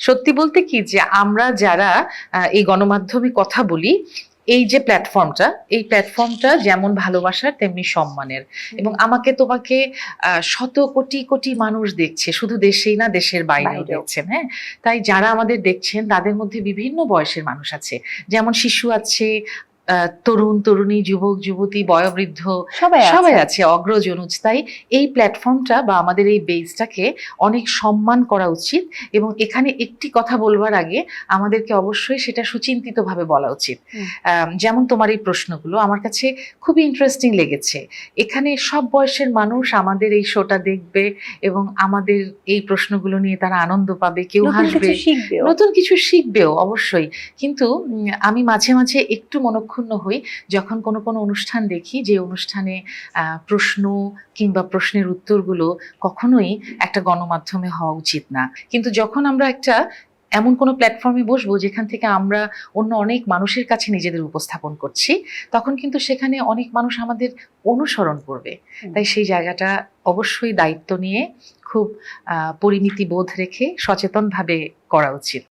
সত্যি বলতে কি যে আমরা যারা এই গণমাধ্যমে কথা বলি, এই যে প্ল্যাটফর্মটা, এই প্ল্যাটফর্মটা যেমন ভালোবাসার তেমনি সম্মানের। এবং আমাকে তোমাকে শত কোটি কোটি মানুষ দেখছে, শুধু দেশেই না দেশের বাইরেও বাইরেও। দেখছেন। হ্যাঁ, তাই যারা আমাদের দেখছেন তাদের মধ্যে বিভিন্ন বয়সের মানুষ আছে, যেমন শিশু আছে, তরুণ তরুণী, যুবক যুবতী, বয়োবৃদ্ধ, সবাই সবাই আছে। আছে, অগ্রজ অনুজ। তাই এই প্ল্যাটফর্মটা বা আমাদের এই বেসটাকে অনেক সম্মান করা উচিত। এবং এখানে একটি কথা বলবার আগে আমাদেরকে অবশ্যই সেটা সুচিন্তিতভাবে বলা উচিত। যেমন তোমার এই প্রশ্নগুলো আমার কাছে খুবই ইন্টারেস্টিং লেগেছে। এখানে সব বয়সের মানুষ আমাদের এই শোটা দেখবে এবং আমাদের এই প্রশ্নগুলো নিয়ে তারা আনন্দ পাবে, কেউ নতুন হাসবে, কিছু শিখবেও। নতুন কিছু শিখবেও অবশ্যই। কিন্তু আমি মাঝে মাঝে একটু মনক্ষুণ্ণ হই যখন কোনো কোনো অনুষ্ঠান দেখি, যে অনুষ্ঠানে প্রশ্ন কিংবা প্রশ্নের উত্তরগুলো কখনোই একটা গণমাধ্যমে হওয়া উচিত না। কিন্তু যখন আমরা একটা এমন কোনো প্ল্যাটফর্মে বসবো যেখান থেকে আমরা অন্য অনেক মানুষের কাছে নিজেদের উপস্থাপন করছি, তখন কিন্তু সেখানে অনেক মানুষ আমাদের অনুসরণ করবে। তাই সেই জায়গাটা অবশ্যই দায়িত্ব নিয়ে খুব পরিমিতি বোধ রেখে সচেতনভাবে করা উচিত।